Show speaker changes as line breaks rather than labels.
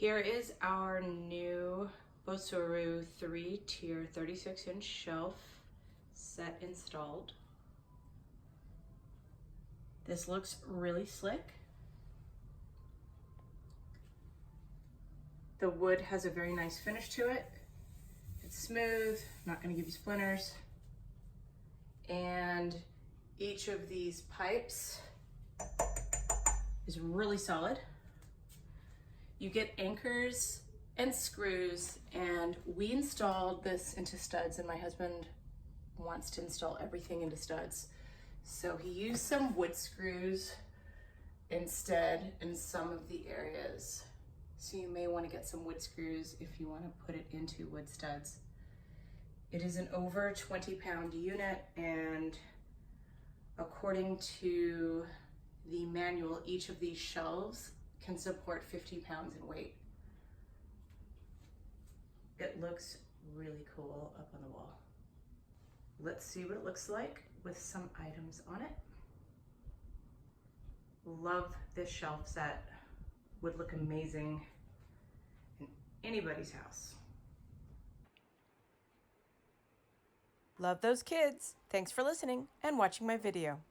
Here is our new Bosuru 3-tier 36-inch shelf set installed. This looks really slick. The wood has a very nice finish to it. It's smooth, not gonna give you splinters. And each of these pipes is really solid. You get anchors and screws, and we installed this into studs, and my husband wants to install everything into studs. So he used some wood screws instead in some of the areas. So you may want to get some wood screws if you want to put it into wood studs. It is an over 20-pound unit, and according to the manual, each of these shelves can support 50 pounds in weight. It looks really cool up on the wall. Let's see what it looks like with some items on it. Love this shelf set. Would look amazing in anybody's house.
Love those kids. Thanks for listening and watching my video.